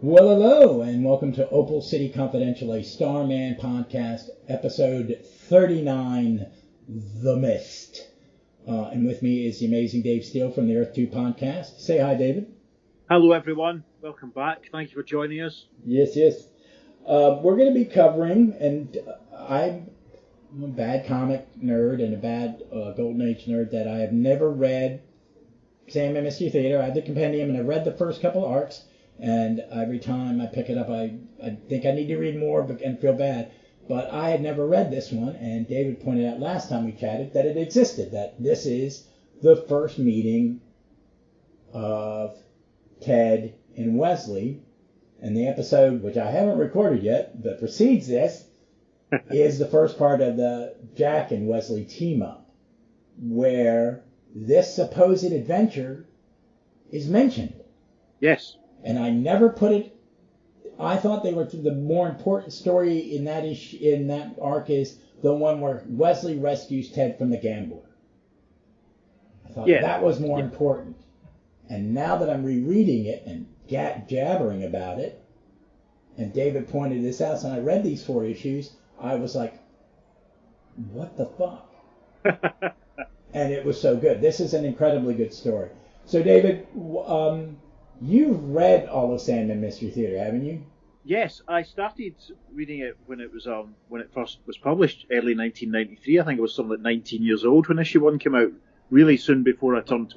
Well, hello, and welcome to Opal City Confidential, a Starman podcast, episode 39, The Mist. And with me is the amazing Dave Steele from the Earth-2 Podast. Say hi, David. Hello, everyone. Welcome back. Thank you for joining us. Yes. We're going to be covering, and I'm a bad comic nerd and a bad Golden Age nerd, that I have never read Sandman and Mystery Theater. I have the compendium, and I've read the first couple of arcs. And every time I pick it up, I think I need to read more and feel bad. But I had never read this one, and David pointed out last time we chatted that it existed, that this is the first meeting of Ted and Wesley. And the episode, which I haven't recorded yet, that precedes this, is the first part of the Jack and Wesley team-up, where this supposed adventure is mentioned. Yes. And I never put it. I thought they were the more important story in that arc is the one where Wesley rescues Ted from the gambler. I thought that was more important. And now that I'm rereading it and jabbering about it, and David pointed this out, and I read these 4 issues, I was like, what the fuck? And it was so good. This is an incredibly good story. So, David, you've read all of Sandman Mystery Theater, haven't you? Yes, I started reading it when it first was published, early 1993. I think I was something like 19 years old when issue 1 came out. Really soon before I turned,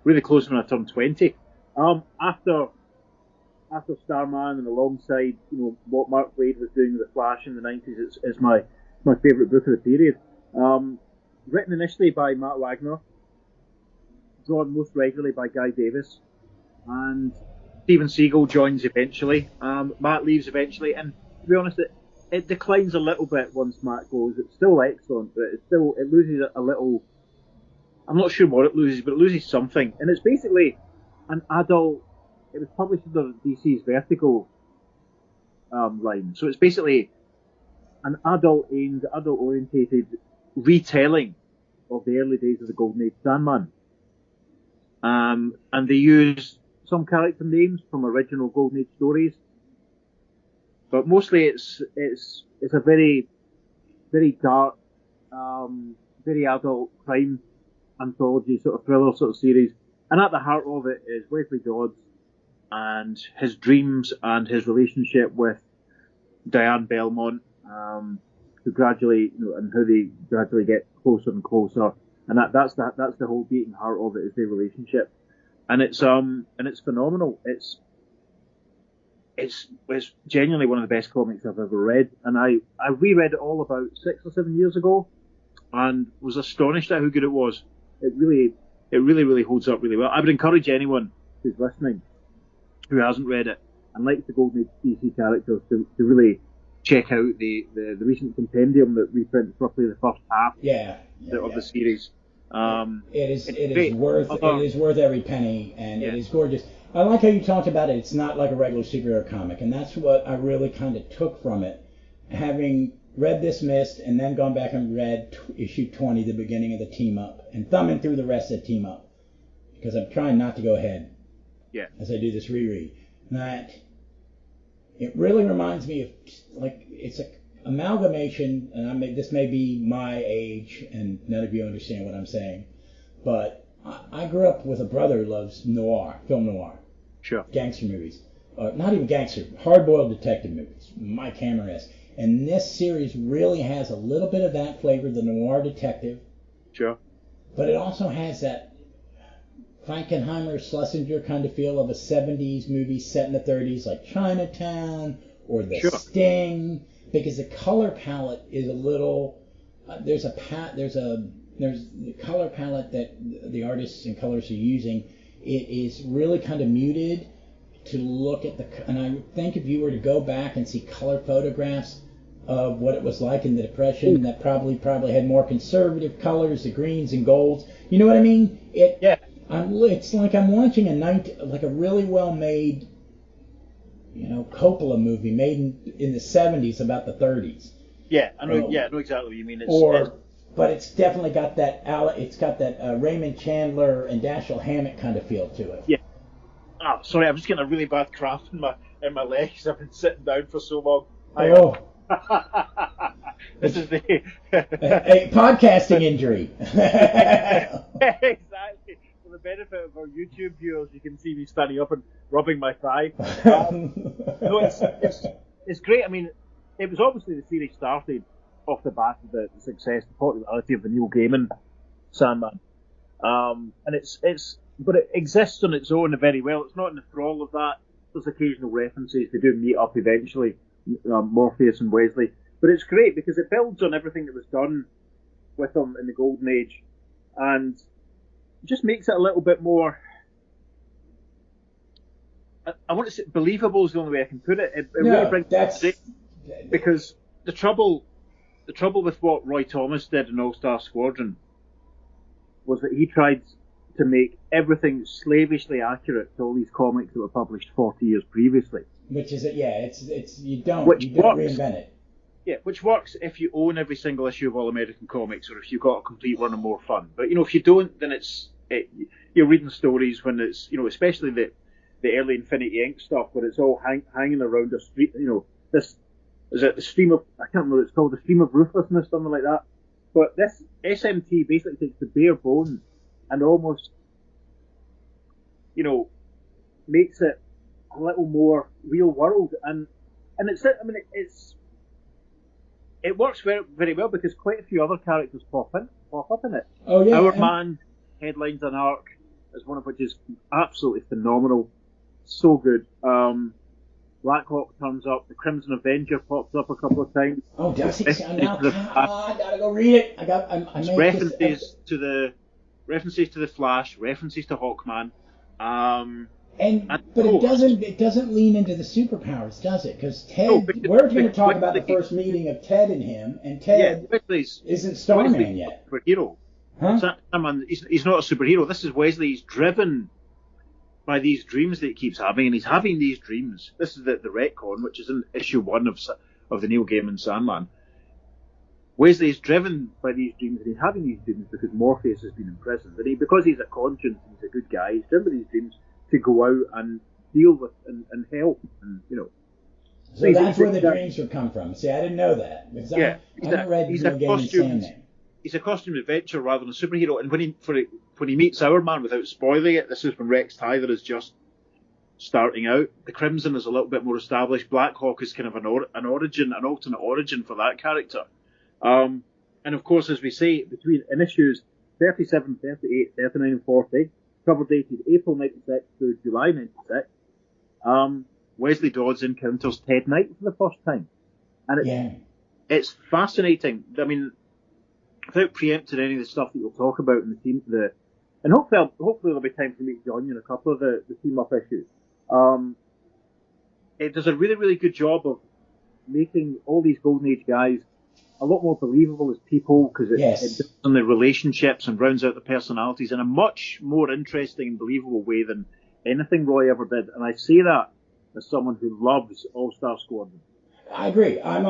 really close when I turned 20. After Starman and alongside, what Mark Waid was doing with the Flash in the 90s, is my favourite book of the period. Written initially by Matt Wagner, drawn most regularly by Guy Davis. And Steven Seagle joins eventually. Matt leaves eventually, and to be honest, it declines a little bit once Matt goes. It's still excellent, but it loses a little. I'm not sure what it loses, but it loses something. And it's basically an adult. It was published under DC's Vertigo line, so it's basically an adult-orientated retelling of the early days of the Golden Age Sandman. And they use some character names from original Golden Age stories, but mostly it's a very, very dark, very adult crime anthology sort of thriller sort of series. And at the heart of it is Wesley Dodds and his dreams and his relationship with Diane Belmont, who gradually, and how they gradually get closer and closer. And that's the whole beating heart of it, is their relationship. And it's phenomenal. It's genuinely one of the best comics I've ever read. And I reread it all about 6 or 7 years ago, and was astonished at how good it was. It really holds up really well. I would encourage anyone who's listening who hasn't read it and likes the Golden Age DC characters to really check out the recent compendium that reprints roughly the first half of the series. It is worth every penny, and it is gorgeous. I like how you talked about it. It's not like a regular superhero comic, and that's what I really kind of took from it. Having read this Mist and then gone back and read issue 20, the beginning of the team up, and thumbing through the rest of the team up, because I'm trying not to go ahead as I do this reread. That it really reminds me of, like, it's a amalgamation, and this may be my age, and none of you understand what I'm saying, but I grew up with a brother who loves film noir, gangster movies, not even gangster, hard-boiled detective movies, Mike Hammer-esque, and this series really has a little bit of that flavor, the noir detective, but it also has that Frankenheimer, Schlesinger kind of feel of a 70s movie set in the 30s, like Chinatown or The Sting. Because the color palette is a little, there's the color palette that the artists and colors are using. It is really kind of muted to look at and I think if you were to go back and see color photographs of what it was like in the Depression, that probably had more conservative colors, the greens and golds. You know what I mean? It's like I'm watching a really well made, Coppola movie made in the 70s about the 30s. Yeah, I know. I know exactly what you mean. But it's definitely got that. It's got that Raymond Chandler and Dashiell Hammett kind of feel to it. Yeah, Sorry, I'm just getting a really bad cramp in my legs. I've been sitting down for so long. Oh. This is the a podcasting injury. Exactly. For the benefit of our YouTube viewers, you can see me standing up and rubbing my thigh. No, it's great. I mean, it was obviously the series started off the back of the success, the popularity of the Neil Gaiman Sandman, and but it exists on its own very well. It's not in the thrall of that. There's occasional references. They do meet up eventually, Morpheus and Wesley. But it's great because it builds on everything that was done with them in the Golden Age, and just makes it a little bit more. I want to say believable is the only way I can put it. It really brings it, because the trouble with what Roy Thomas did in All Star Squadron was that he tried to make everything slavishly accurate to all these comics that were published 40 years previously. Which is it's you don't reinvent it. Yeah, which works if you own every single issue of All American Comics, or if you've got a complete run of More Fun. But if you don't, then you're reading stories when it's especially the early Infinity Inc. stuff where it's all hanging around a street. This is it the stream of I can't remember what it's called, the stream of ruthlessness, something like that. But this SMT basically takes the bare bones and almost makes it a little more real world, and it works very, very well because quite a few other characters pop up in it. Oh yeah, Our Man headlines an arc, as one of which is absolutely phenomenal, so good. Blackhawk turns up. The Crimson Avenger pops up a couple of times. Oh, does he? I gotta go read it. References to the Flash, references to Hawkman. But it doesn't lean into the superpowers, does it? Because Ted, we're going to talk about the first meeting of Ted and him, and Ted isn't Starman yet. Superhero. Huh? He's not a superhero. This is Wesley. He's driven by these dreams that he keeps having, and he's having these dreams. This is the retcon, which is in issue 1 of the Neil Gaiman Sandman. Wesley is driven by these dreams, and he's having these dreams because Morpheus has been imprisoned. And because he's a conscience and he's a good guy, he's driven by these dreams to go out and deal with and help, and So that's where the dreams would come from. See, I didn't know that because I haven't read Neil Gaiman's Sandman. He's a costume adventurer rather than a superhero. And when he meets Our Man, without spoiling it, this is when Rex Tyler is just starting out. The Crimson is a little bit more established. Blackhawk is kind of an alternate origin for that character. And of course, as we say, in issues 37, 38, 39, and 40, cover dated April 96 through July 96, Wesley Dodds encounters Ted Knight for the first time. And it's fascinating. I mean, without preempting any of the stuff that you'll talk about in the team, and hopefully there'll be time for me to join you in a couple of the team-up issues. It does a really, really good job of making all these Golden Age guys a lot more believable as people, because it builds on the relationships and rounds out the personalities in a much more interesting and believable way than anything Roy ever did. And I say that as someone who loves All-Star Squadron. I agree. I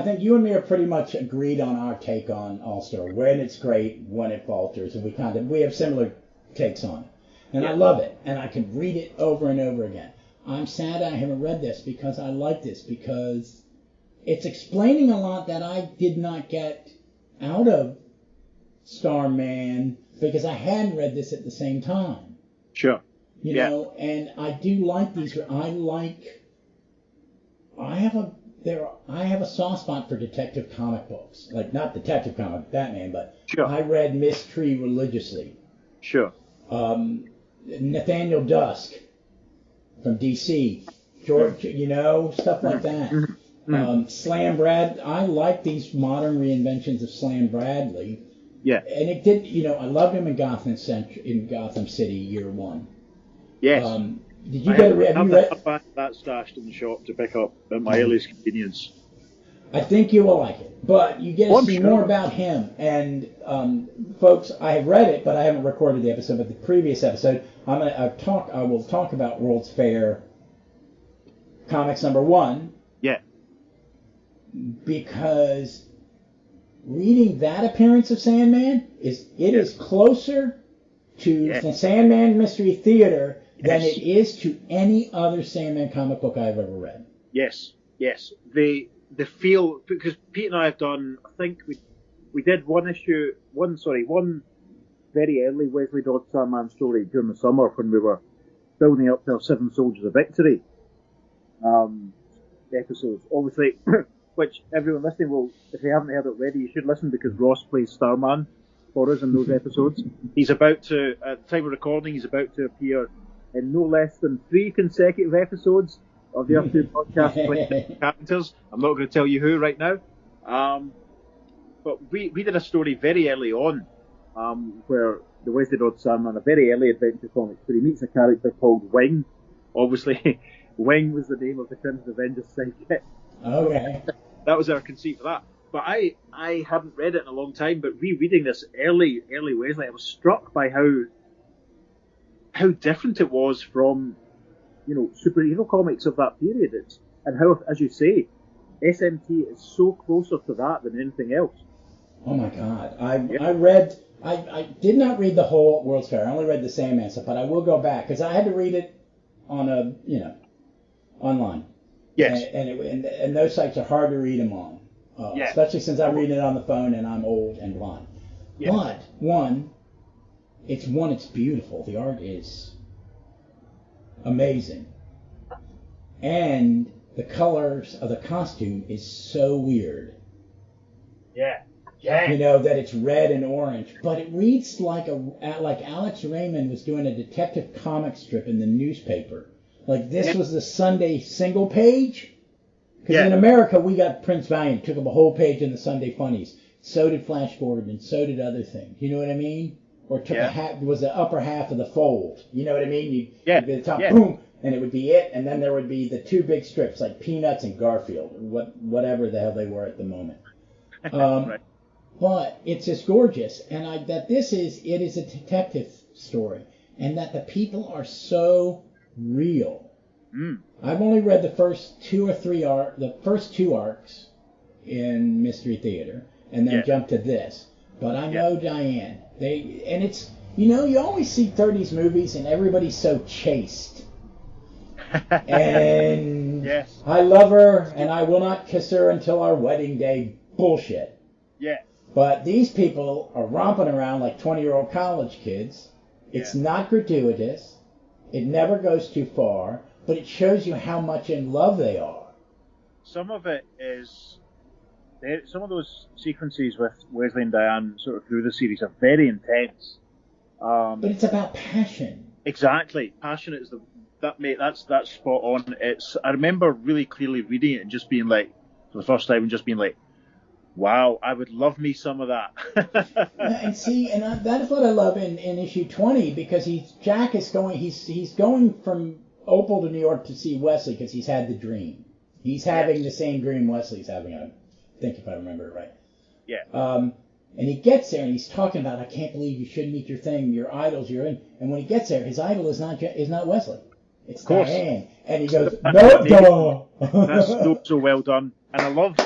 think you and me are pretty much agreed on our take on All-Star, when it's great, when it falters, and we have similar takes on it. And I love it, and I could read it over and over again. I'm sad I haven't read this because I like this, because it's explaining a lot that I did not get out of Starman because I hadn't read this at the same time. Sure. You know, and I do like these. I have a soft spot for detective comic books. Like, not Detective Comic, Batman, but I read Mystery religiously. Sure. Nathaniel Dusk from DC. George, stuff like that. Slam Brad. I like these modern reinventions of Slam Bradley. Yeah. And it did, I loved him in Gotham City year 1. Yes. Did you have you read that stashed in the shop to pick up at my earliest convenience? I think you will like it, but you get to see more about him. And folks, I have read it, but I haven't recorded the episode. But the previous episode, I will talk about World's Fair Comics #1. Yeah. Because reading that appearance of Sandman is closer to the Sandman Mystery Theater than it is to any other Sandman comic book I've ever read. Yes. The feel, because Pete and I have done, I think we did one very early Wesley Dodds Sandman story during the summer when we were building up to our 7 Soldiers of Victory episodes. Obviously, which everyone listening will, if you haven't heard it already, you should listen, because Ross plays Starman for us in those episodes. He's about to, at the time of recording, he's about to appear in no less than 3 consecutive episodes of the Earth-2 Podast playing characters. I'm not going to tell you who right now. But we did a story very early on where the Wesley Dodds Sandman, a very early adventure comic, where he meets a character called Wing. Obviously, Wing was the name of the Crimson Avengers sidekick. Okay. That was our conceit for that. But I hadn't read it in a long time, but rereading this early Wesley, I was struck by how different it was from, superhero comics of that period. And how, as you say, SMT is so closer to that than anything else. Oh my God! I did not read the whole World's Fair. I only read the Sandman stuff, but I will go back because I had to read it on online. Yes. And those sites are hard to read them on. Especially since I'm reading it on the phone and I'm old and blind. Yeah. But it's beautiful. The art is amazing, and the colors of the costume is so weird. Yeah. That it's red and orange, but it reads like Alex Raymond was doing a detective comic strip in the newspaper. Like this was the Sunday single page. Because in America, we got Prince Valiant, took up a whole page in the Sunday Funnies. So did Flash Gordon, and so did other things. You know what I mean? Or took was the upper half of the fold. You know what I mean? You'd be the top, boom, and it would be it, and then there would be the 2 big strips, like Peanuts and Garfield, or whatever the hell they were at the moment. Right. But it's just gorgeous, and it is a detective story, and that the people are so real. I've only read the first 2 arcs in Mystery Theater, and then jumped to this. But I know Diane. It's you always see 30s movies and everybody's so chaste. And I love her and I will not kiss her until our wedding day. Bullshit. Yeah. But these people are romping around like 20-year-old college kids. It's not gratuitous. It never goes too far. But it shows you how much in love they are. Some of it is... Some of those sequences with Wesley and Diane sort of through the series are very intense. But it's about passion. Exactly. Passion is that's spot on. I remember really clearly reading it and just being like, for the first time, and just being like, wow, I would love me some of that. That's what I love in issue 20, because Jack is going, he's going from Opal to New York to see Wesley because he's had the dream. He's having the same dream Wesley's having. I think, if I remember it right. Yeah. And he gets there and he's talking about, I can't believe you shouldn't meet your thing, your idols, you're in. And when he gets there, his idol is not Wesley. It's Diane. And he goes, no, That's so well done. And I love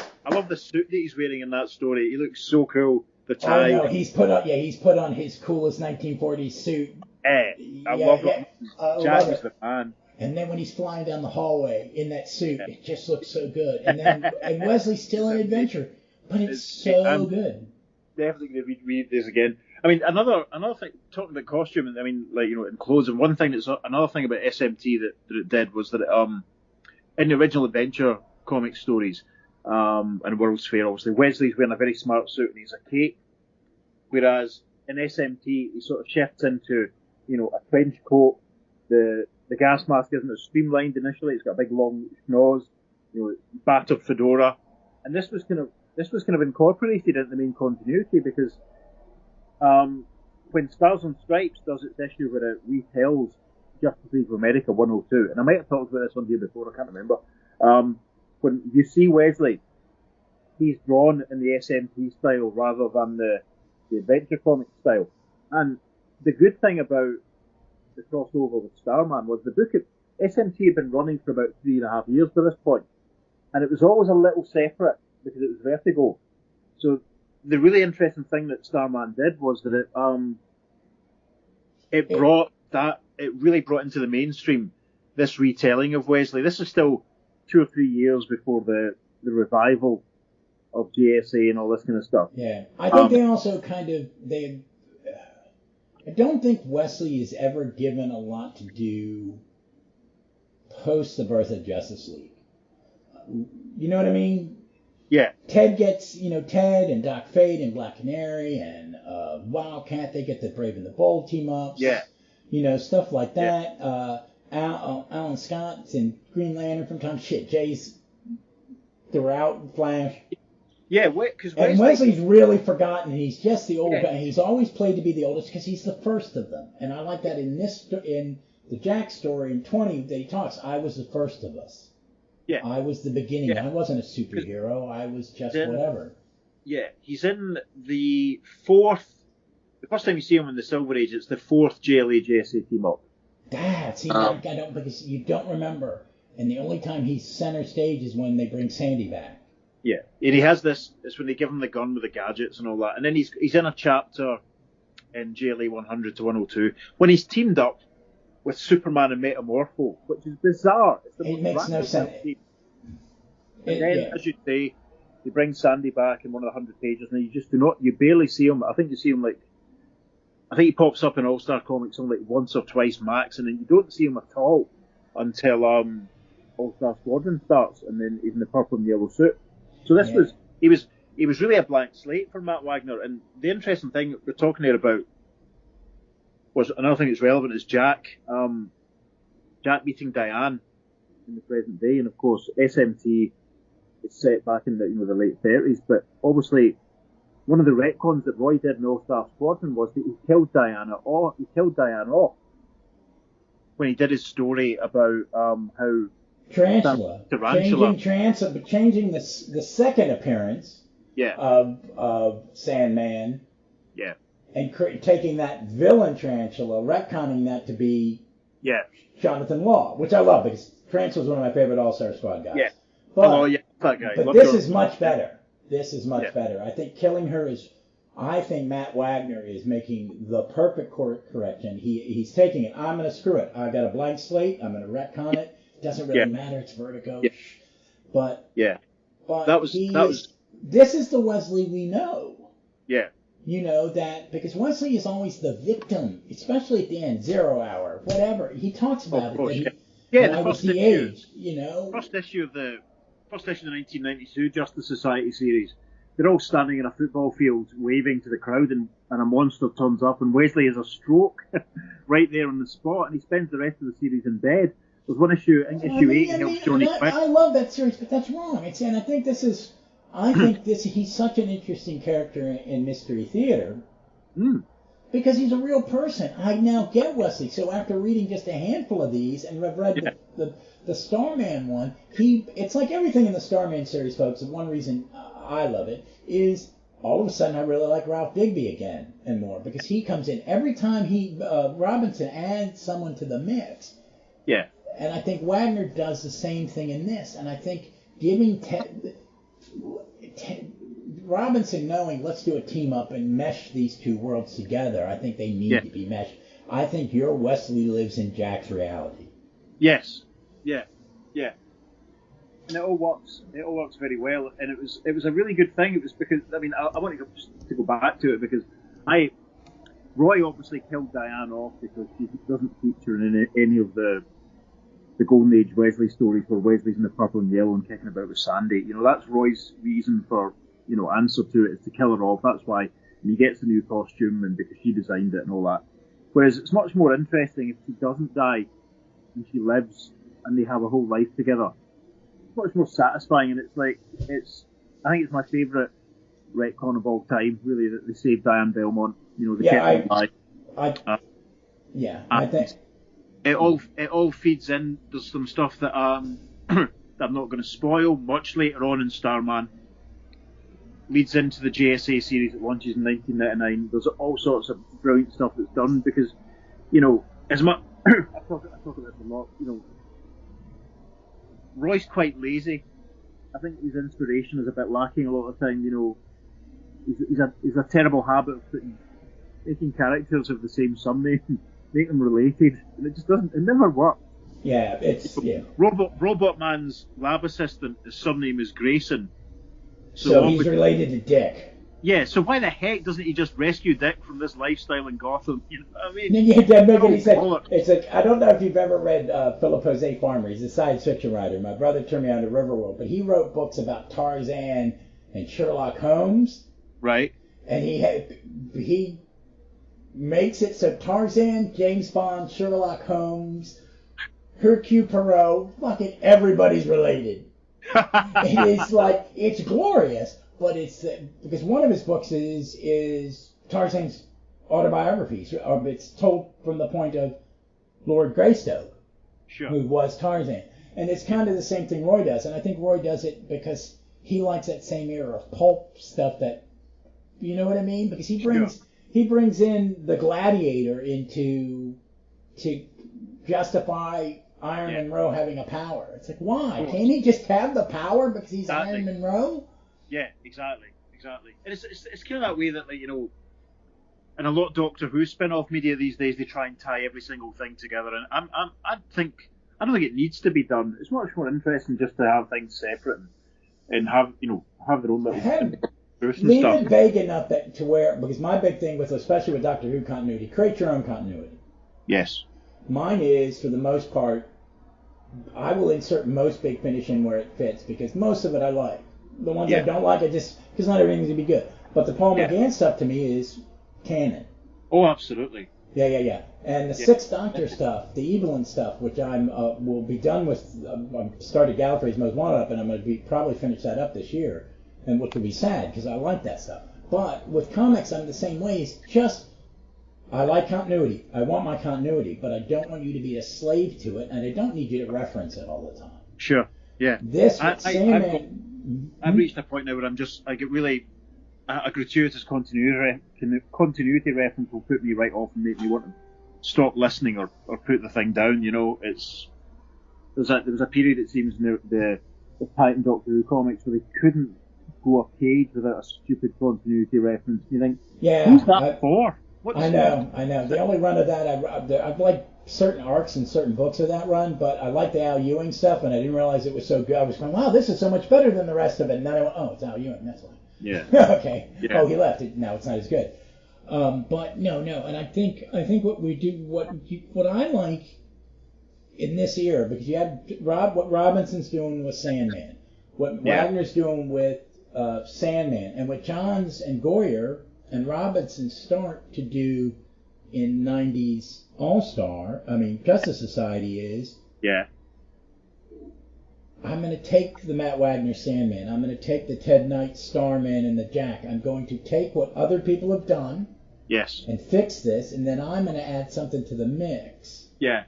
the suit that he's wearing in that story. He looks so cool. The tie. Oh, no, he's put on his coolest 1940s suit. I love it. Jack is the man. And then when he's flying down the hallway in that suit, it just looks so good. And then Wesley's still an adventure, but it's so good. Definitely going to read this again. I mean, another thing, talking about costume, and I mean, like, in clothes, and another thing about SMT that it did was that in the original adventure comic stories, and World's Fair, obviously, Wesley's wearing a very smart suit and he's a cape, whereas in SMT he sort of shifts into, a trench coat. The gas mask isn't as streamlined initially. It's got a big long schnoz, battered fedora, and this was kind of incorporated into the main continuity because when Stars and Stripes does its issue where it retells Justice League of America 102, and I might have talked about this on here before, I can't remember. When you see Wesley, he's drawn in the SMT style rather than the adventure comic style. And the good thing about the crossover with Starman was the book at SMT had been running for about 3.5 years by this point, and it was always a little separate because it was Vertigo. So the really interesting thing that Starman did was that it brought that it really brought into the mainstream this retelling of Wesley. This is still 2 or 3 years before the revival of JSA and all this kind of stuff. Yeah, I think they also I don't think Wesley is ever given a lot to do post the birth of Justice League. You know what I mean? Yeah. Ted gets, Ted and Doc Fate and Black Canary and Wildcat, they get the Brave and the Bold team ups. Yeah. Stuff like that. Yeah. Alan Scott's in Green Lantern from time. Shit, Jay's throughout Flash. Yeah, because Wesley's really forgotten. He's just the old guy. He's always played to be the oldest because he's the first of them. And I like that in the Jack story in 20 that he talks. I was the first of us. Yeah. I was the beginning. Yeah. I wasn't a superhero. I was just whatever. Yeah, he's in the fourth. The first time you see him in the Silver Age, it's the fourth JLA JSA team up. I don't, because you don't remember. And the only time he's center stage is when they bring Sandy back. Yeah, and he has this. It's when they give him the gun with the gadgets and all that. And then he's in a chapter in JLA 100 to 102 when he's teamed up with Superman and Metamorpho, which is bizarre. It makes no sense. And then, as you say, they bring Sandy back in one of the 100 pages, and you barely see him. I think you see him I think he pops up in All Star Comics only once or twice max, and then you don't see him at all until All Star Squadron starts, and then he's in the purple and yellow suit. So this he was really a blank slate for Matt Wagner. And the interesting thing we're talking here about was another thing that's relevant is Jack meeting Diane in the present day, and of course SMT is set back in the late 30s. But obviously, one of the retcons that Roy did in All Star Squadron was that he killed Diane off when he did his story about how. Tarantula. Changing the second appearance of Sandman. Yeah. And taking that villain Tarantula, retconning that to be Jonathan Law, which I love because Tarantula's one of my favorite All-Star Squad guys. Yeah. That guy. But this is much better. This is much better. I think killing her I think Matt Wagner is making the perfect correction. He's taking it. I'm going to screw it. I've got a blank slate. I'm going to retcon it. Doesn't really matter. It's Vertigo. Yeah. But this is the Wesley we know. Yeah. That because Wesley is always the victim, especially at the end, 0 hour, whatever. He talks about it. I was the age, First issue of the 1992 Justice Society series. They're all standing in a football field waving to the crowd, and a monster turns up, and Wesley has a stroke right there on the spot, and he spends the rest of the series in bed. There's one issue, I think issue 8, he helps Johnny Quick. I love that series, but that's wrong. And I think he's such an interesting character in Mystery Theater. Because he's a real person. I now get Wesley. So after reading just a handful of these, and I've read the Starman one, it's like everything in the Starman series, folks, and one reason I love it is all of a sudden I really like Ralph Digby again and more, because he comes in every time Robinson adds someone to the mix. Yeah. And I think Wagner does the same thing in this. And I think giving Robinson knowing, let's do a team up and mesh these two worlds together, I think they need to be meshed. I think your Wesley lives in Jack's reality. Yes. Yeah. Yeah. And it all works. It all works very well. And it was a really good thing. It was because, I want to go back to it because Roy obviously killed Diane off because she doesn't feature in any of the Golden Age Wesley stories where Wesley's in the purple and yellow and kicking about with Sandy. That's Roy's reason for, answer to it is to kill her off. That's why. And he gets the new costume and because she designed it and all that. Whereas it's much more interesting if she doesn't die and she lives and they have a whole life together. It's much more satisfying, and I think it's my favourite retcon of all time, really, that they saved Diane Belmont. They kept her alive. I think it all feeds in. There's some stuff that that I'm not going to spoil. Much later on in Starman, leads into the JSA series that launches in 1999. There's all sorts of brilliant stuff that's done because, as much I talk about this a lot. Roy's quite lazy. I think his inspiration is a bit lacking a lot of the time. He's a terrible habit of making characters of the same surname. make them related, and it just doesn't. It never works. Yeah, Robot Man's lab assistant, his surname is Grayson. So he's related to Dick. Yeah, so why the heck doesn't he just rescue Dick from this lifestyle in Gotham? You know what I mean? Yeah, it doesn't make any sense. It's like, I don't know if you've ever read Philip Jose Farmer. He's a science fiction writer. My brother turned me on to Riverworld, but he wrote books about Tarzan and Sherlock Holmes. Right. And he makes it so Tarzan, James Bond, Sherlock Holmes, Hercule Poirot, fucking everybody's related. It's like, it's glorious. But it's because one of his books is Tarzan's autobiography. It's told from the point of Lord Greystoke, who was Tarzan. And it's kind of the same thing Roy does. And I think Roy does it because he likes that same era of pulp stuff that, you know what I mean? Because he brings in the Gladiator to justify Iron Monroe having a power. It's like, why? Can't he just have the power because he's Iron Monroe? Yeah, exactly. And it's kind of that way that, like, you know, in a lot of Doctor Who spin-off media these days, they try and tie every single thing together, and I don't think it needs to be done. It's much more interesting just to have things separate and have their own little truth and leave stuff. It vague enough to where, because my big thing with, especially with Doctor Who continuity, create your own continuity. Yes. Mine is, for the most part, I will insert most Big Finish in where it fits, because most of it I like. The ones I don't like, because not everything's going to be good. But the Paul McGann stuff to me is canon. Oh, absolutely. Yeah. And the Sixth Doctor stuff, the Evelyn stuff, which I'm will be done with. I've started Gallifrey's Most Wanted up, and I'm going to probably finish that up this year, and which will be sad because I like that stuff. But with comics, I'm the same way. It's just I like continuity. I want my continuity, but I don't want you to be a slave to it, and I don't need you to reference it all the time. Sure. Yeah. This Sandman. I've reached a point now where I get really a gratuitous continuity reference will put me right off and make me want to stop listening or put the thing down. You know, there was a period, it seems, in the Titan Doctor Who comics where they couldn't go a page without a stupid continuity reference. You think, who's that for? I know. The only run of that I've liked certain arcs and certain books of that run, but I like the Al Ewing stuff, and I didn't realize it was so good. I was going, wow, this is so much better than the rest of it. And then I went, oh, it's Al Ewing, that's why. Yeah. Okay. Yeah. Oh, he left. Now it's not as good. But no, and I think what we do, what I like in this era, because you had what Robinson's doing with Sandman, what Wagner's doing with Sandman, and what Johns and Goyer and Robinson start to do in 90s Justice Society is, I'm going to take the Matt Wagner Sandman, I'm going to take the Ted Knight Starman and the Jack, I'm going to take what other people have done and fix this, and then I'm going to add something to the mix. Yeah.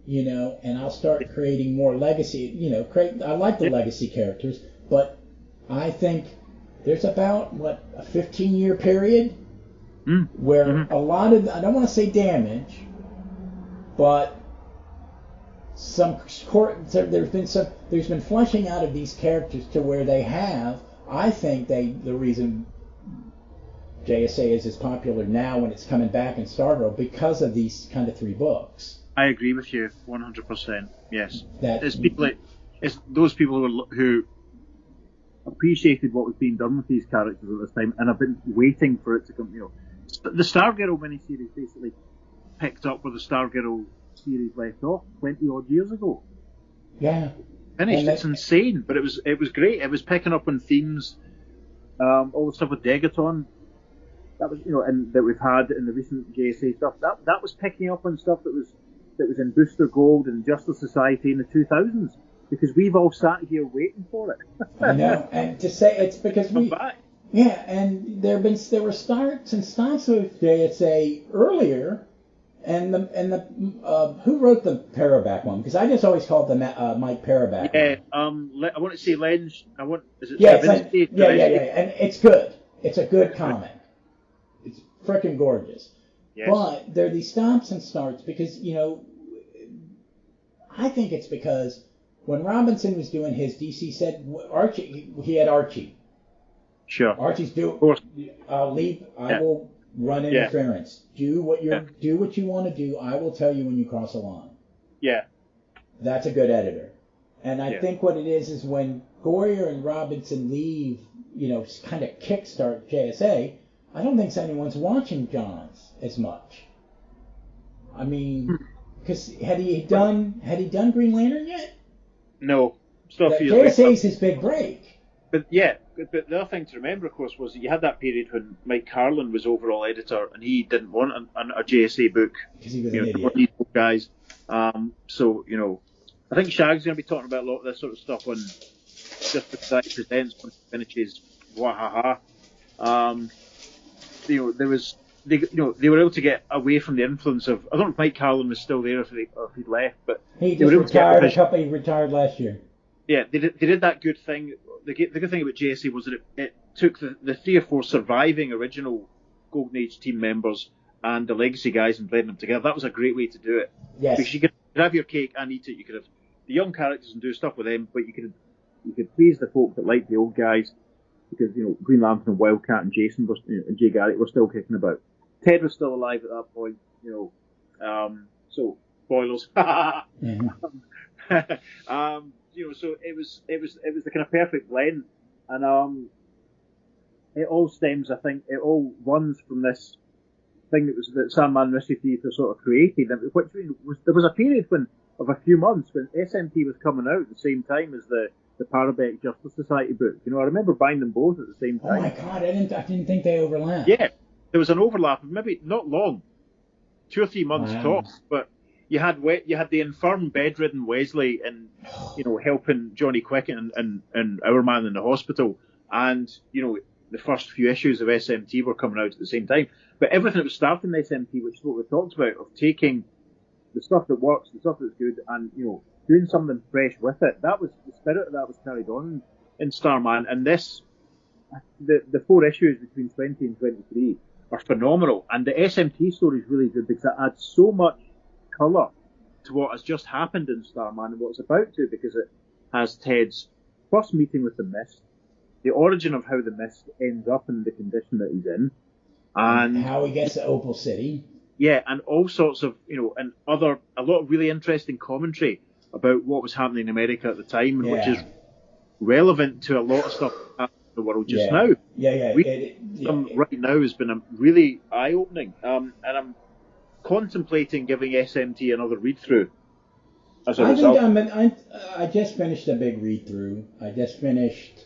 You know, and I'll start creating more legacy, I like the legacy characters, but I think there's about, a 15-year period where a lot of, I don't want to say damage, but there's been fleshing out of these characters to where they have, I think the reason JSA is as popular now when it's coming back in Stargirl because of these kind of 3 books. I agree with you 100%. Yes. It's those people who appreciated what was being done with these characters at this time and have been waiting for it to come. You know, the Stargirl miniseries basically picked up where the Stargirl series left off 20 odd years ago. Yeah. Finished. It's insane, but it was great. It was picking up on themes, all the stuff with Degaton. That was, and that we've had in the recent JSA stuff. That was picking up on stuff that was in Booster Gold and Justice Society in the 2000s, because we've all sat here waiting for it. I know, and to say it's because we. Back. Yeah, and there were starts and stops with JSA earlier, and the who wrote the Paraback one? Because I just always called the Mike Paraback. Yeah, I want to say Lenge. Is it? Yeah, and it's good. It's a good comic. It's freaking gorgeous. Yes. But there are these stops and starts because I think it's because when Robinson was doing his DC said Archie, he had Archie. Sure. Archie's doing. Of course. I'll leave. I will run interference. Do what you want to do. I will tell you when you cross a line. Yeah. That's a good editor. And I think what it is when Goyer and Robinson leave, kind of kickstart JSA, I don't think anyone's watching Johns as much. I mean, because had he done Green Lantern yet? No. JSA's his big break. But the other thing to remember, of course, was that you had that period when Mike Carlin was overall editor, and he didn't want a JSA book because he was an idiot. These guys. So I think Shag's going to be talking about a lot of this sort of stuff on Just Beside Presents when he finishes Wahaha. They were able to get away from the influence of. I don't know if Mike Carlin was still there or if he'd left, but he just retired. He retired last year. Yeah, they did that good thing. The good thing about JSA was that it took the 3 or 4 surviving original Golden Age team members and the legacy guys and blend them together. That was a great way to do it. Yes. Because you could have your cake and eat it. You could have the young characters and do stuff with them, but you could please the folk that liked the old guys, because Green Lantern and Wildcat and Jason and Jay Garrick were still kicking about. Ted was still alive at that point, so spoilers. So it was the kind of perfect blend, and it all stems. I think it all runs from this thing that Sandman Mystery Theatre sort of created, which there was a period of a few months when SMT was coming out at the same time as the Parabec Justice Society book. I remember buying them both at the same time. Oh my God, I didn't think they overlapped. Yeah, there was an overlap of maybe not long, 2 or 3 months tops, but you had the infirm, bedridden Wesley and helping Johnny Quick and Our Man in the hospital, and the first few issues of SMT were coming out at the same time. But everything that was starting in SMT, which is what we talked about, of taking the stuff that works, the stuff that's good, and doing something fresh with it. That was the spirit that was carried on in Starman. And the 4 issues between 20 and 23 are phenomenal. And the SMT story is really good because it adds so much colour to what has just happened in Starman and what's about to, because it has Ted's first meeting with the Mist, the origin of how the Mist ends up in the condition that he's in, and how he gets to Opal City. Yeah, and all sorts of, and a lot of really interesting commentary about what was happening in America at the time, which is relevant to a lot of stuff happening in the world just now. Right now has been really eye-opening, and I'm contemplating giving SMT another read-through as a result. I just finished a big read-through. I just finished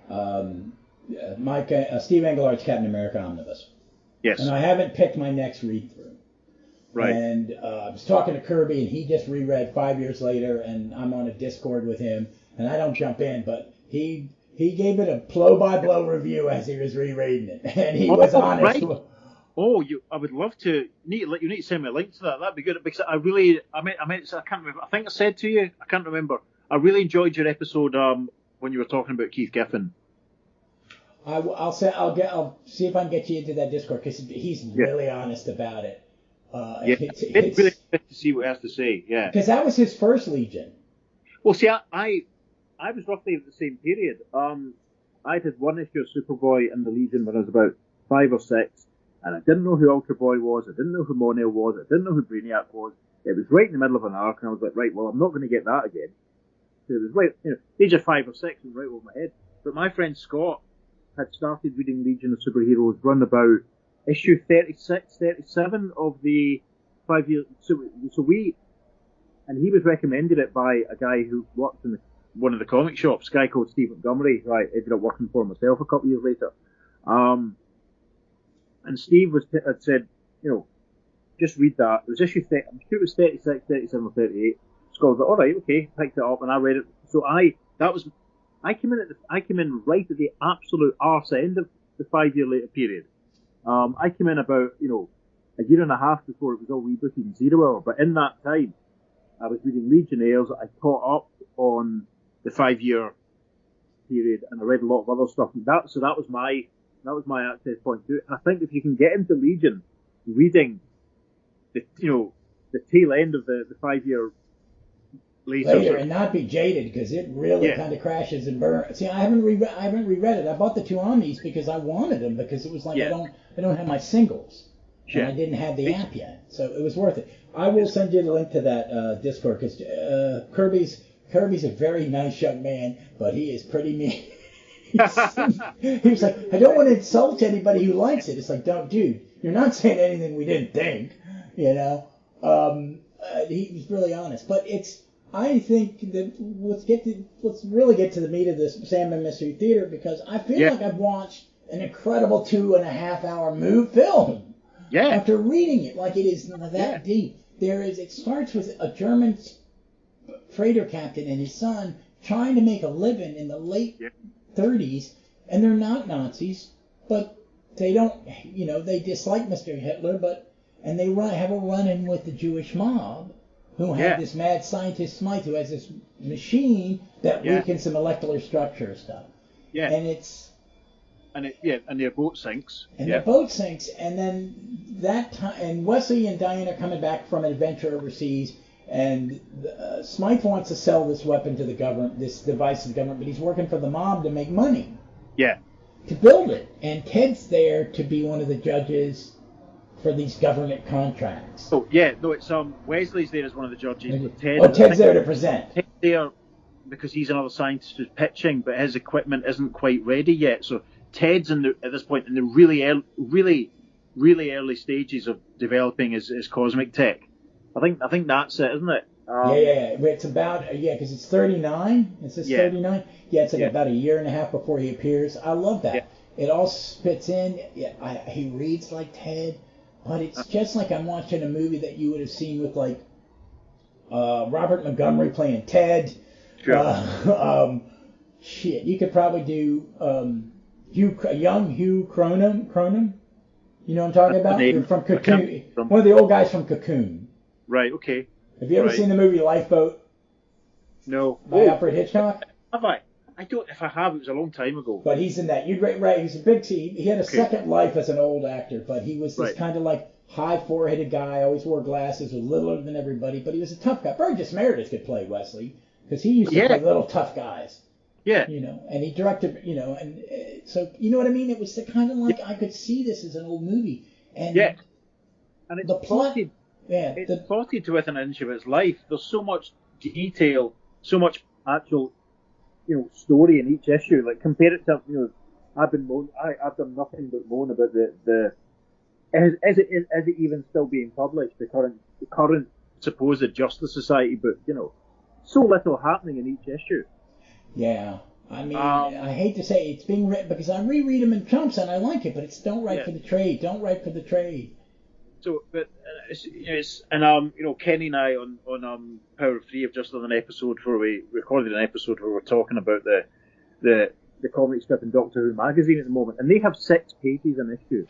Steve Englehart's Captain America Omnibus. Yes. And I haven't picked my next read-through. Right. And I was talking to Kirby, and he just reread 5 years later, and I'm on a Discord with him, and I don't jump in, but he gave it a blow-by-blow review as he was rereading it, and he was honest. Right. I would love to. You need to send me a link to that. That'd be good, because I can't remember. I think I said to you, I can't remember. I really enjoyed your episode when you were talking about Keith Giffen. I'll see if I can get you into that Discord, because he's really honest about it. It's really good to see what he has to say. Yeah, because that was his first Legion. Well, see, I was roughly at the same period. I had 1 issue of Superboy and the Legion when I was about 5 or 6, and I didn't know who Ultra Boy was. I didn't know who Monel was. I didn't know who Brainiac was. It was right in the middle of an arc, and I was like, right, well, I'm not going to get that again. So it was right, age of 5 or 6 was right over my head. But my friend Scott had started reading Legion of Superheroes run about issue 36, 37 of the 5 years. So and he was recommended it by a guy who worked in one of the comic shops, a guy called Steve Montgomery, who I ended up working for myself a couple of years later. And Steve had said, just read that. It was issue 30, I'm sure it was 36, 37 or 38. Scott was like, all right, okay, picked it up, and I read it. So I came in right at the absolute arse end of the 5 year later period. I came in about, a year and a half before it was all rebooted in Zero Hour, but in that time, I was reading Legionnaires. I caught up on the 5 year period, and I read a lot of other stuff. That was my access point to it. And I think if you can get into Legion, reading the tail end of the 5 year later. And not be jaded, because it really kind of crashes and burns. See, I haven't reread it. I bought the 2 omnis because I wanted them, because it was like I don't have my singles. And I didn't have the app yet, so it was worth it. I will send you the link to that Discord, because Kirby's a very nice young man, but he is pretty mean. He was like, I don't want to insult anybody who likes it. It's like, dude, you're not saying anything we didn't think, you know. He was really honest, but I think that let's really get to the meat of this Sandman Mystery Theater, because I feel like I've watched an incredible 2.5 hour film. Yeah. After reading it, like, it is that deep. It starts with a German freighter captain and his son trying to make a living in the late 30s, and they're not Nazis, but they don't, they dislike Mr. Hitler, and they have a run-in with the Jewish mob, who have this mad scientist Smythe, who has this machine that weakens the molecular structure stuff. Yeah. And and their boat sinks. Their boat sinks, and then that time, and Wesley and Diane are coming back from an adventure overseas, and Smythe wants to sell this weapon to the government, this device to the government, but he's working for the mob to make money. Yeah. To build it, and Ted's there to be one of the judges for these government contracts. Oh yeah, no, it's Wesley's there as one of the judges, but Ted's there to present. Ted's there because he's another scientist who's pitching, but his equipment isn't quite ready yet, so Ted's at this point in the really early stages of developing his cosmic tech. I think that's it, isn't it? It's about because it's 39. Is this 39? Yeah, it's like about a year and a half before he appears. I love that. Yeah. It all fits in. Yeah, he reads like Ted, but it's just like I'm watching a movie that you would have seen with like Robert Montgomery playing Ted. Sure. You could probably do. Young Hugh Cronum, you know what I'm talking about? From Cocoon, one of the old guys from Cocoon. Right. Okay. Have you ever seen the movie Lifeboat? No. By Alfred Hitchcock? Have I? I don't. If I have, it was a long time ago. But he's in that. You'd right. He's a big. He had a second life as an old actor, but he was this kind of like high foreheaded guy. Always wore glasses, was littler than everybody, but he was a tough guy. Burgess Meredith could play Wesley, because he used to play little tough guys. Yeah. And he directed, and so, you know what I mean? It was the kind of like, I could see this as an old movie. And and it's plotted. It's plotted to within an inch of its life. There's so much detail, so much actual, story in each issue. Like, compare it to, I've done nothing but moan about is it even still being published, the current supposed Justice Society book, so little happening in each issue. Yeah, I mean, I hate to say it's being written, because I reread them in chunks and I like it, but it's don't write for the trade. Don't write for the trade. So, but Kenny and I on Power of Three have just done an episode where we recorded an episode where we're talking about the comic strip in Doctor Who magazine at the moment, and they have 6 pages an issue,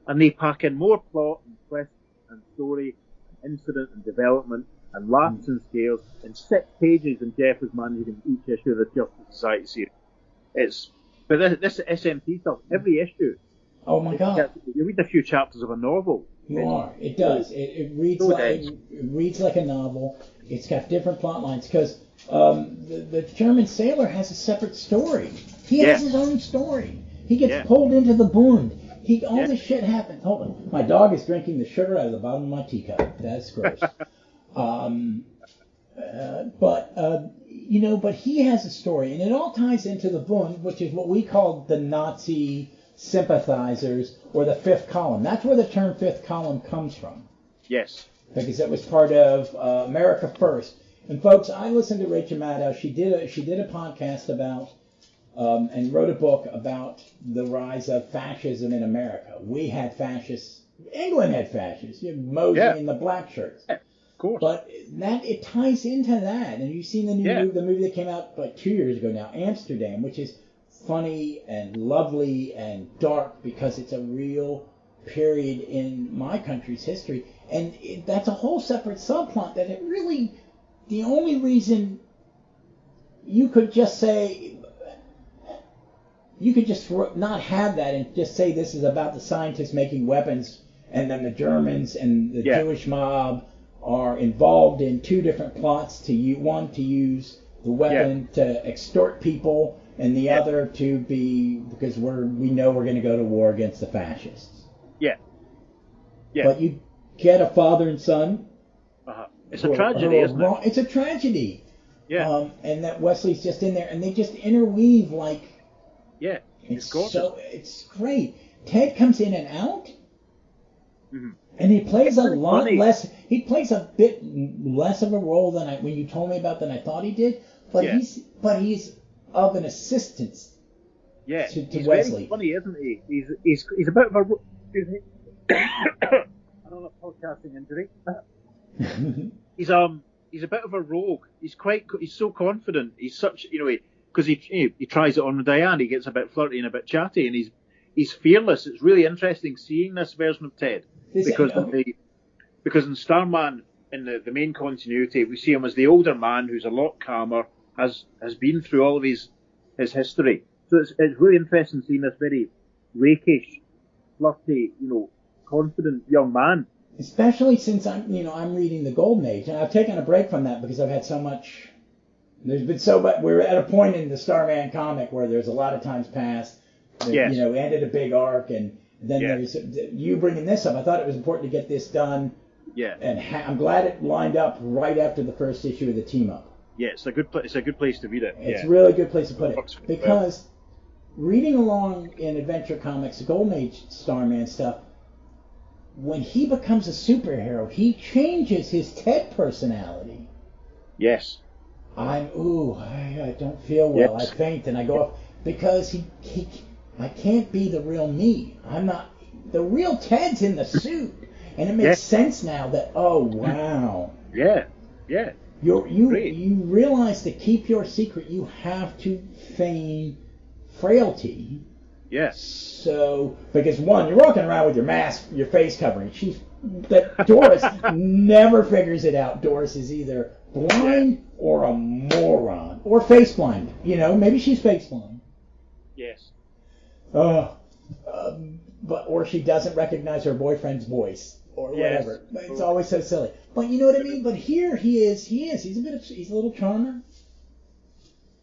and they pack in more plot and twist and story and incident and development and laughs and scares in 6 pages, and Jeff is managing each issue of the Justice Society series. But this SMT stuff, every issue. Oh my God! You read a few chapters of a novel. It does. It reads like a novel. It's got different plot lines, because the German sailor has a separate story. He has his own story. He gets pulled into the Bund. All this shit happens. Hold on. My dog is drinking the sugar out of the bottom of my teacup. That's gross. But he has a story, and it all ties into the Bund, which is what we call the Nazi sympathizers, or the fifth column. That's where the term fifth column comes from. Yes. Because it was part of America First. And folks, I listened to Rachel Maddow. She did a podcast about and wrote a book about the rise of fascism in America. We had fascists. England had fascists. You had Mosey in the black shirts. Yeah. Of course. But it ties into that. And you've seen the new the movie that came out like 2 years ago now, Amsterdam, which is funny and lovely and dark, because it's a real period in my country's history. And that's a whole separate subplot that it really, the only reason you could just say, you could just not have that and just say this is about the scientists making weapons, and then the Germans and the Jewish mob are involved in two different plots. To use the weapon to extort people, and the other to be because we know we're going to go to war against the fascists. Yeah. But you get a father and son. It's a tragedy, isn't it? It's a tragedy. Yeah. And that Wesley's just in there, and they just interweave like. Yeah. It's it's great. Ted comes in and out, mm-hmm. and he plays a lot funny. less. He plays a bit less of a role than when you told me about than I thought he did. But he's of an assistance. Yeah, to he's Wesley. Very funny, isn't he? He's a bit of a. Excuse me. I don't know podcasting injury. He's a bit of a rogue. He's so confident. He's such because he tries it on with Diane. He gets a bit flirty and a bit chatty, and he's fearless. It's really interesting seeing this version of Ted because in Starman, in the main continuity, we see him as the older man who's a lot calmer, has been through all of his history. So it's really interesting seeing this very rakish, flirty, confident young man. Especially since I'm reading the Golden Age, and I've taken a break from that because I've had so much. There's been so much. We're at a point in the Starman comic where there's a lot of times passed. Yes. We ended a big arc, and then there's you bringing this up. I thought it was important to get this done. Yeah. And I'm glad it lined up right after the first issue of the team up. Yeah, it's a good place to read it. It's a really good place to put it because reading along in Adventure Comics, the Golden Age Starman stuff. When he becomes a superhero, he changes his Ted personality. Yes. I don't feel well. Yes. I faint and I go up because I can't be the real me. I'm not. The real Ted's in the suit, and it makes sense now that wow. Yeah. You realize to keep your secret, you have to feign frailty. Yes. So, because one, you're walking around with your mask, your face covering. Doris never figures it out. Doris is either blind or a moron or face blind. Maybe she's face blind. Yes. Or she doesn't recognize her boyfriend's voice or whatever. It's always so silly. But you know what I mean. But here he is. He's a little charmer.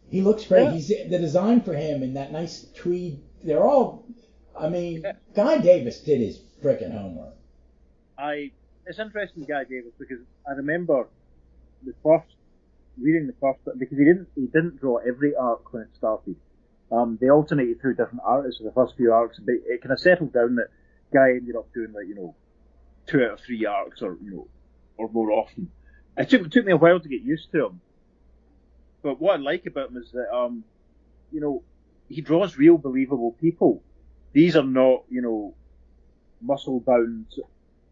He looks great. Yeah. The design for him and that nice tweed. They're all. Guy Davis did his frickin' homework. It's interesting, Guy Davis, because I remember reading the first because he didn't draw every arc when it started. They alternated through different artists for the first few arcs, but it kind of settled down that Guy ended up doing 2 out of 3 arcs or more often. It took me a while to get used to him. But what I like about him is that he draws real believable people. These are not, muscle-bound,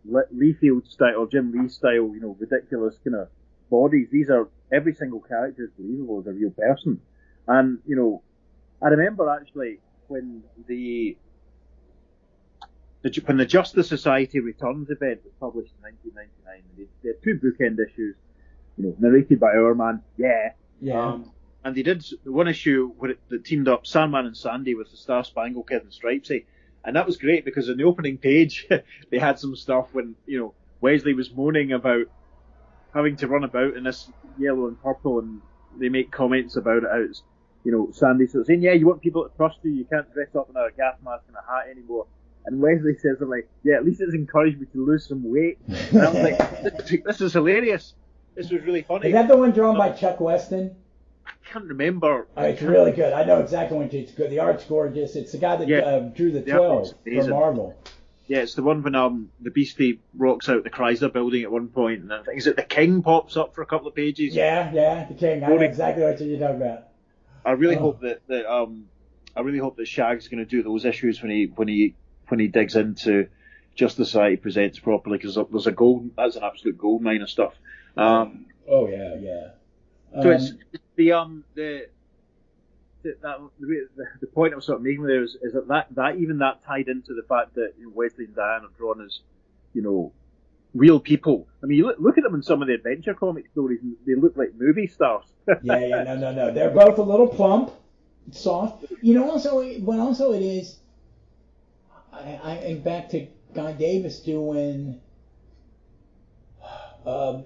Liefeld style or Jim Lee style, ridiculous kind of bodies. These are, every single character is believable as a real person. And, I remember actually when the Justice Society Returns event was published in 1999, they had 2 bookend issues, narrated by our man, and they did one issue where they teamed up Sandman and Sandy with the Star Spangled Kid and Stripesy, and that was great because in the opening page they had some stuff when Wesley was moaning about having to run about in this yellow and purple, and they make comments about it. How it's, Sandy sort of saying, you want people to trust you, you can't dress up in a gas mask and a hat anymore. And Wesley says, at least it's encouraged me to lose some weight. And I was like, this is hilarious. This was really funny. Is that the one drawn by Chuck Weston? I can't remember. It's really good. I know exactly when it's good. The art's gorgeous. It's the guy that drew the 12 for Marvel. Yeah, it's the one when the Beastie rocks out the Chrysler building at one point, and I think is it the King pops up for a couple of pages. Yeah, the King. I know exactly what you're talking about. I really hope that Shag's going to do those issues when he digs into Justice Society Presents properly, because that's an absolute gold mine of stuff. Yeah. So it's the point I was sort of making there is that even that tied into the fact that Wesley and Diane are drawn as real people. I mean, you look at them in some of the adventure comic stories, and they look like movie stars. No. They're both a little plump, soft. Also it is. And back to Guy Davis doing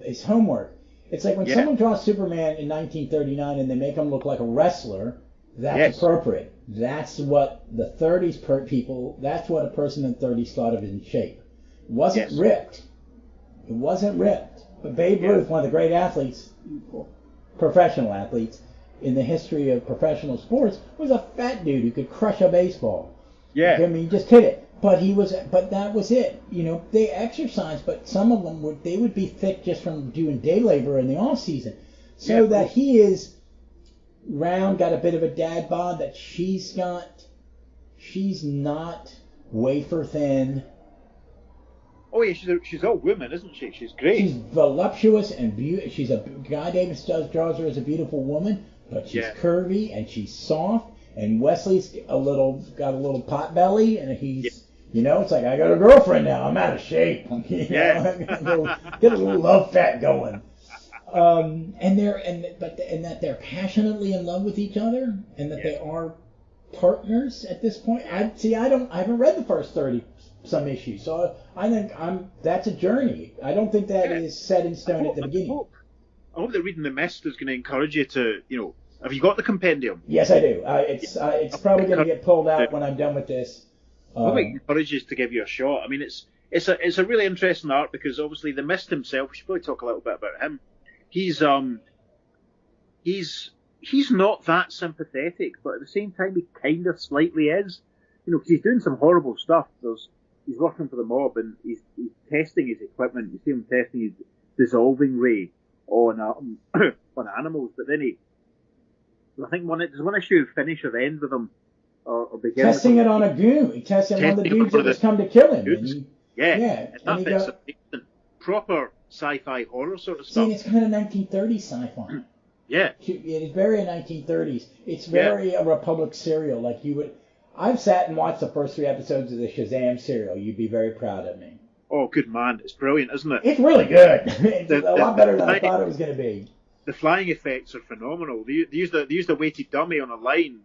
his homework. It's like when someone draws Superman in 1939 and they make him look like a wrestler, that's appropriate. That's what the 30s people, that's what a person in the 30s thought of in shape. It wasn't ripped. It wasn't ripped. But Babe Ruth, one of the great athletes, professional athletes, in the history of professional sports, was a fat dude who could crush a baseball. Yeah. I mean, he just hit it. But that was it. You know, they exercised, but some of them would be thick just from doing day labor in the off season. So that he is round, got a bit of a dad bod that she's got. She's not wafer thin. Oh yeah, she's all woman, isn't she? She's great. She's voluptuous and beautiful. She's Guy Davis draws her as a beautiful woman, but she's curvy and she's soft. And Wesley's got a little pot belly, and he's, you know, it's like, I got a girlfriend now. I'm out of shape. Get a little love fat going. And that they're passionately in love with each other, and that they are partners at this point. I haven't read the first 30 some issues, so I think that's a journey. I don't think that is set in stone at the beginning. I hope that reading The Mist is going to encourage you to, you know. Have you got the compendium? Yes, I do. It's probably going to get pulled out when I'm done with this. I think it encourages to give you a shot. I mean, it's a really interesting art because obviously the Mist himself. We should probably talk a little bit about him. He's not that sympathetic, but at the same time he kind of slightly is. You know, because he's doing some horrible stuff. He's working for the mob and he's testing his equipment. You see him testing his dissolving ray on animals, but then I think there's one issue finish or end with him or begin testing it on a goon. He tested one of the dudes that was come to kill him. And that's proper sci-fi horror sort of stuff. See, it's kind of 1930s sci-fi. Yeah. It is very 1930s. It's very a Republic serial. Like you would. I've sat and watched the first 3 episodes of the Shazam serial. You'd be very proud of me. Oh, good man! It's brilliant, isn't it? It's really good. It's a lot better than I thought it was going to be. The flying effects are phenomenal. They use the weighted dummy on a line,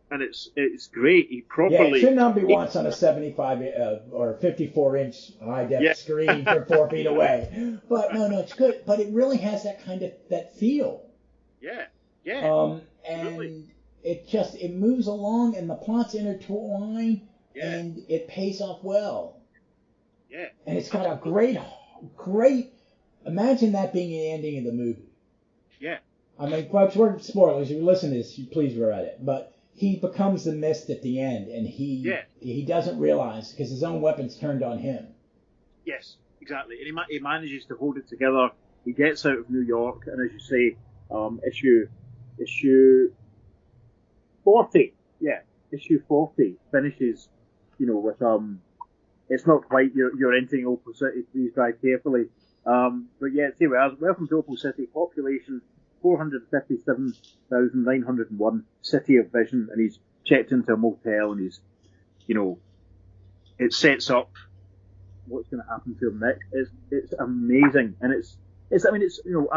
and it's great. He properly. Yeah, it should not be watched on a 75 or 54-inch high-def screen from 4 feet away. But no, it's good. But it really has that kind of that feel. Yeah. And really. it moves along, and the plots intertwine, and it pays off well. Yeah. And it's got a great. Imagine that being the ending of the movie. Yeah. I mean, folks, we're spoilers. If you listen to this, please read it. But he becomes the Mist at the end, and he doesn't realize because his own weapon's turned on him. Yes, exactly. And he manages to hold it together. He gets out of New York, and as you say, issue 40. Yeah, issue 40 finishes, with it's not quite you're entering Opal City. Please drive carefully. But yeah, see, welcome to Opal City. Population 457,901. City of Vision, and he's checked into a motel, and he's, it sets up what's going to happen to him next. It's amazing, and it's I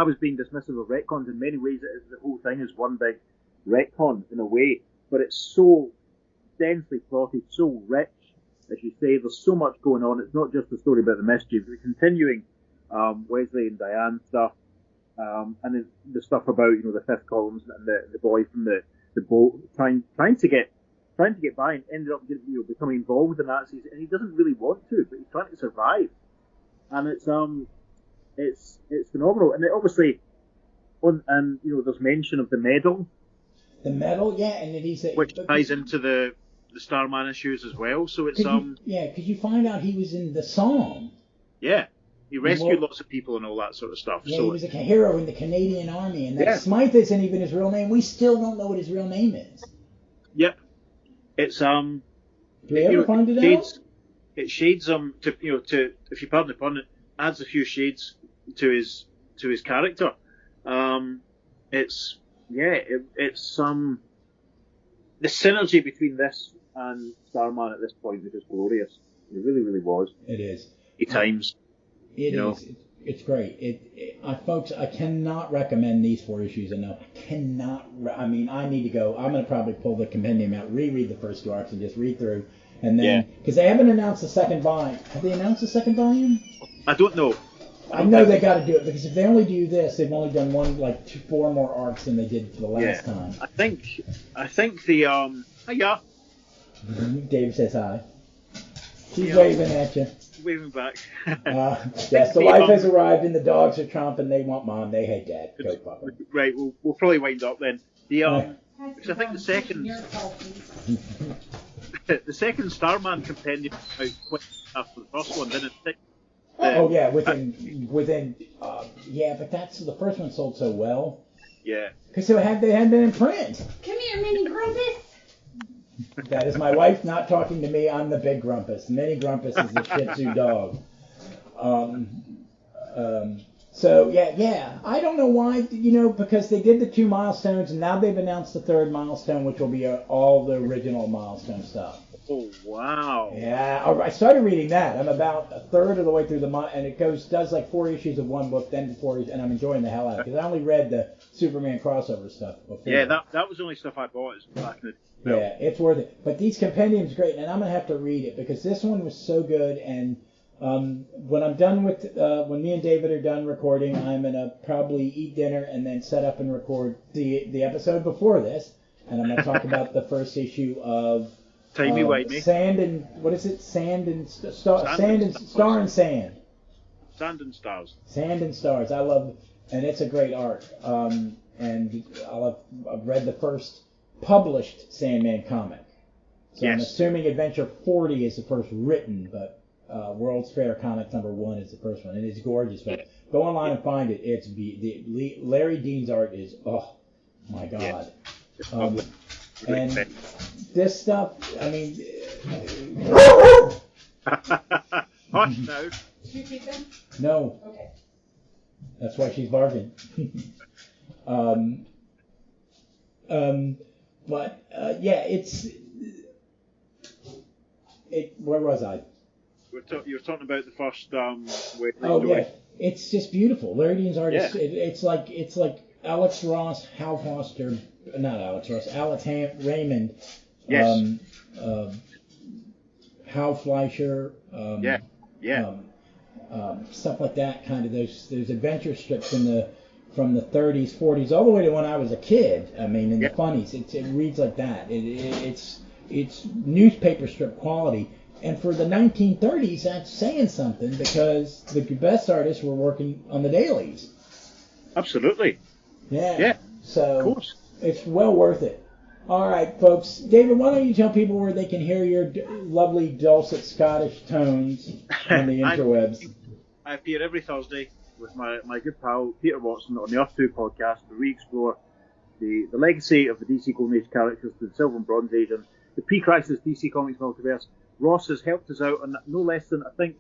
was being dismissive of retcons in many ways. The whole thing is one big retcon in a way, but it's so densely plotted, so rich. As you say, there's so much going on. It's not just the story about the mischief, the continuing Wesley and Diane stuff, and then the stuff about the fifth columns and the boy from the boat trying to get by and ended up becoming involved with the Nazis, and he doesn't really want to, but he's trying to survive, and it's phenomenal. And obviously, there's mention of the medal. The medal, and which ties into the Starman issues as well. So it's because you find out he was in the Psalm. Yeah, he rescued lots of people and all that sort of stuff. Yeah, so he was a hero in the Canadian Army, and that Smythe isn't even his real name. We still don't know what his real name is. Yep, it's Do we ever find it out? It shades to if you pardon the pun, it adds a few shades to his character. It's the synergy between this and Starman at this point is just glorious. It really, really was. It is. At times. It is. It's great. Folks, I cannot recommend these 4 issues enough. I need to go. I'm going to probably pull the compendium out, reread the first 2 arcs, and just read through. And then, because they haven't announced the second volume. Have they announced the second volume? I don't know. I know they got to do it, because if they only do this, they've only done four more arcs than they did for the last time. I think the hiya. Dave says hi. She's waving at you. Waving back. Yes, the wife has arrived and the dogs are chomping. They want mom. They hate dad. Go fuck them. Right, we'll probably wind up then. Because I think the second Starman compendium came out quick after the first one, didn't it? Within but the first one sold so well. Yeah. Because they hadn't been in print. Come here, Mini Grumpus. That is my wife not talking to me. I'm the big Grumpus. Mini Grumpus is the Shih Tzu dog. I don't know why, because they did the 2 milestones, and now they've announced the 3rd milestone, which will be all the original milestone stuff. Oh, wow. Yeah, I started reading that. I'm about a third of the way through and it does like 4 issues of one book, then 4 issues, and I'm enjoying the hell out of it, because I only read the Superman crossover stuff before. Yeah, that was the only stuff I bought. Yeah, it's worth it. But these compendiums are great, and I'm going to have to read it, because this one was so good, and when I'm done when me and David are done recording, I'm going to probably eat dinner and then set up and record the episode before this, and I'm going to talk about the first issue of Sand and Star and Sand. Sand and Stars. Sand and Stars. I love, and it's a great arc. And I've read the first published Sandman comic. So yes. I'm assuming Adventure 40 is the first written, but World's Fair Comics #1 is the first one, and it's gorgeous. But go online and find it. It's Larry Dean's art is my god. Yeah. And this stuff, I mean. Hush now. Did you keep them? No. Okay. That's why she's barking. Where was I? You were talking about the first Wesley story. Yeah, it's just beautiful. Larry Dean's art is it's like Alex Ross, Hal Foster, not Alex Ross, Alex Raymond, yes. Hal Fleischer, stuff like that. Kind of those adventure strips from the 30s, 40s, all the way to when I was a kid. I mean, in the funnies, it reads like that. It's newspaper strip quality. And for the 1930s, that's saying something, because the best artists were working on the dailies. Absolutely. Yeah. So of course. It's well worth it. All right, folks. David, why don't you tell people where they can hear your lovely dulcet Scottish tones on the interwebs? I appear every Thursday with my good pal Peter Watson on the Earth-2 Podast, where we explore the legacy of the DC Golden Age characters to the Silver and Bronze Age and the pre-crisis DC Comics multiverse. Ross has helped us out on no less than, I think,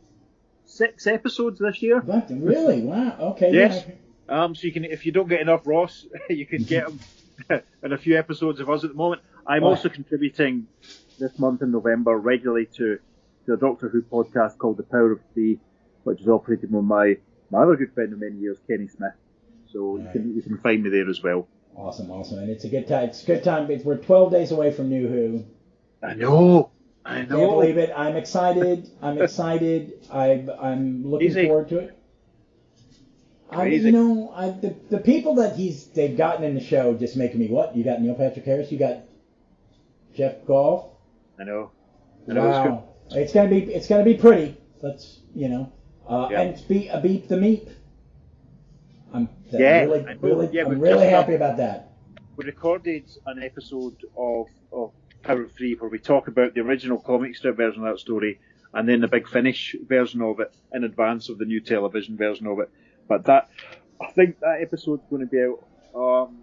6 episodes this year. Really? Wow. Okay. Yes. So you can, if you don't get enough Ross, you can get him in a few episodes of us at the moment. I'm also contributing this month in November regularly to a Doctor Who podcast called The Power of 3, which is operated by my other good friend of many years, Kenny Smith. So you can find me there as well. Awesome. And it's a good time. We're 12 days away from New Who. I know. Can't believe it. I'm excited. I'm looking forward to it. The people that they've gotten in the show just making me what? You got Neil Patrick Harris. You got Jeff Goff. I know. Wow. It's gonna be pretty. Let's and beat the meat. I'm really happy about that. We recorded an episode of Power of 3 where we talk about the original comic strip version of that story and then the big finish version of it in advance of the new television version of it. But I think that episode's going to be out on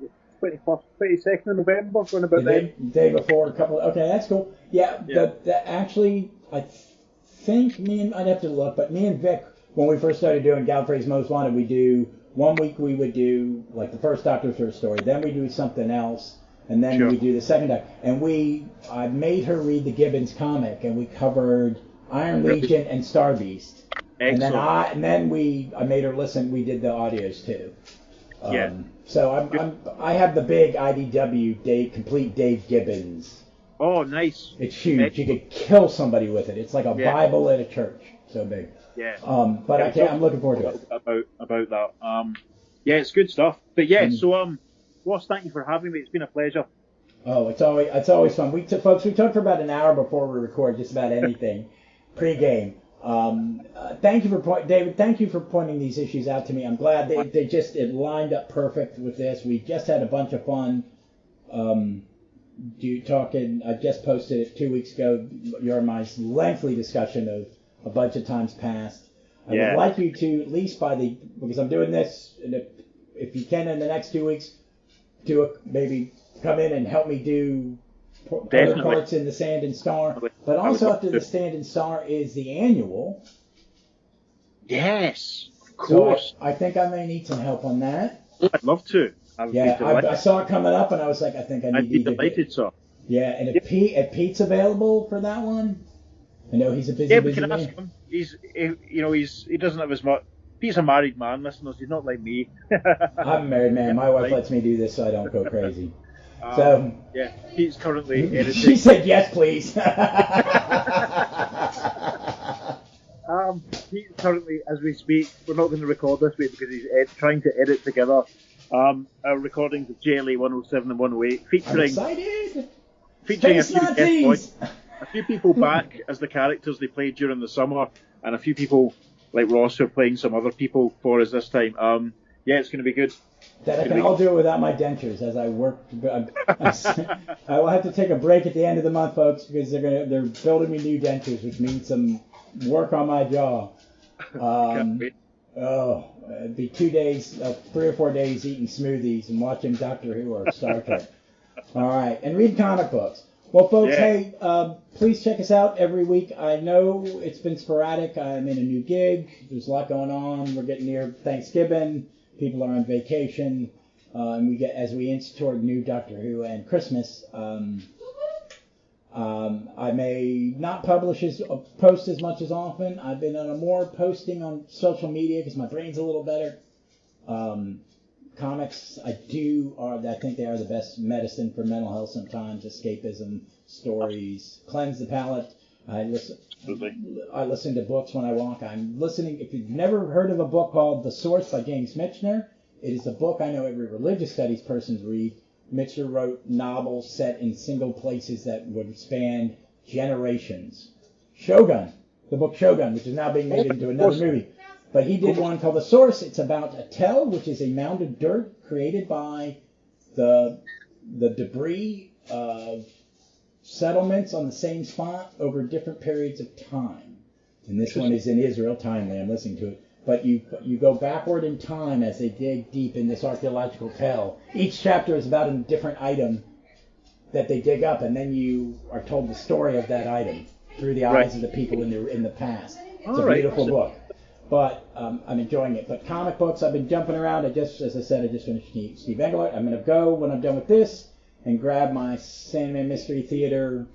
the 21st, 22nd of November, going about then. Day before, okay, that's cool. Yeah. Actually, I think I'd have to look, but me and Vic, when we first started doing Gallifrey's Most Wanted, one week we would do like the first Doctor Who story, then we do something else, and then we do the second Doctor. And I made her read the Gibbons comic, and we covered Iron Legion and Star Beast. Excellent. And then I made her listen. We did the audios too. So I have the big IDW complete Dave Gibbons. Oh, nice. It's huge. Excellent. You could kill somebody with it. It's like a Bible at a church. so big. Yeah. But I'm looking forward to it. About that. Yeah, it's good stuff. But yeah, so Ross, thank you for having me. It's been a pleasure. Oh, it's always fun. Folks, we talk for about an hour before we record just about anything pre-game. Thank you David. Thank you for pointing these issues out to me. I'm glad it lined up perfect with this. We just had a bunch of fun. I just posted it 2 weeks ago. Your and my lengthy discussion of a bunch of times past. I would like you to at least because I'm doing this, and if you can in the next 2 weeks, maybe come in and help me do other parts in the Sand and Star. But also after the Sand and Star is the annual. Yes, of course. So I think I may need some help on that. I'd love to. I saw it coming up, and I was like, I think I need to. I'd be delighted, sir. Yeah, and if Pete's available for that one, I know he's a busy we can man. ask him. He doesn't have as much. Pete's a married man, listeners. He's not like me. I'm a married man. My wife lets me do this so I don't go crazy. Pete's currently editing. She said yes, please. Pete's currently, as we speak, we're not going to record this week because he's trying to edit together our recordings of JLA 107 and 108, featuring a few people back as the characters they played during the summer, and a few people like Ross who are playing some other people for us this time. It's going to be good. That I can all do it without my dentures as I work. I will have to take a break at the end of the month, folks, because they're building me new dentures, which means some work on my jaw. It'd be 2 days, 3 or 4 days eating smoothies and watching Doctor Who or Star Trek. All right, and read comic books. Well, folks, hey, please check us out every week. I know it's been sporadic. I'm in a new gig. There's a lot going on. We're getting near Thanksgiving. People are on vacation, and as we inch toward new Doctor Who and Christmas, I may not post as much as often. I've been on more posting on social media because my brain's a little better. Comics, I think they are the best medicine for mental health sometimes. Escapism, stories, cleanse the palate. I listen to books when I walk. I'm listening. If you've never heard of a book called The Source by James Michener, it is a book I know every religious studies person read. Michener wrote novels set in single places that would span generations. Shogun, the book Shogun, which is now being made into another movie. But he did one called The Source. It's about a tell, which is a mound of dirt created by the debris of settlements on the same spot over different periods of time. And this one is in Israel, timely, I'm listening to it. But you go backward in time as they dig deep in this archaeological tell. Each chapter is about a different item that they dig up, and then you are told the story of that item through the eyes of the people in the past. It's a beautiful book. But I'm enjoying it. But comic books, I've been jumping around. I just finished Steve Englehart. I'm going to go when I'm done with this and grab my Sandman Mystery Theater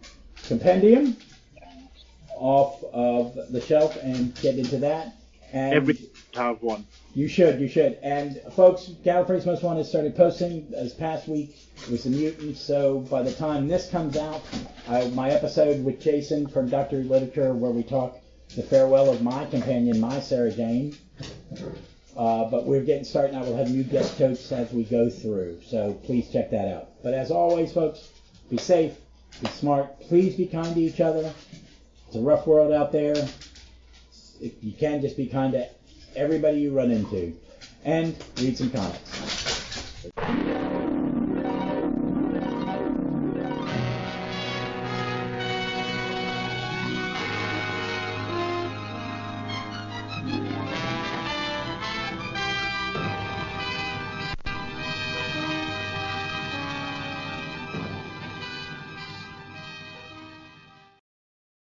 compendium off of the shelf and get into that. And every have one. You should. And folks, Gallifrey's Most Wanted started posting this past week with the mutants. So by the time this comes out, my episode with Jason from Doctor Who Literature, where we talk the farewell of my companion, my Sarah Jane. But we're getting started now. We'll have new guest hosts as we go through. So please check that out. But as always, folks, be safe, be smart. Please be kind to each other. It's a rough world out there. If you can, just be kind to everybody you run into. And read some comics.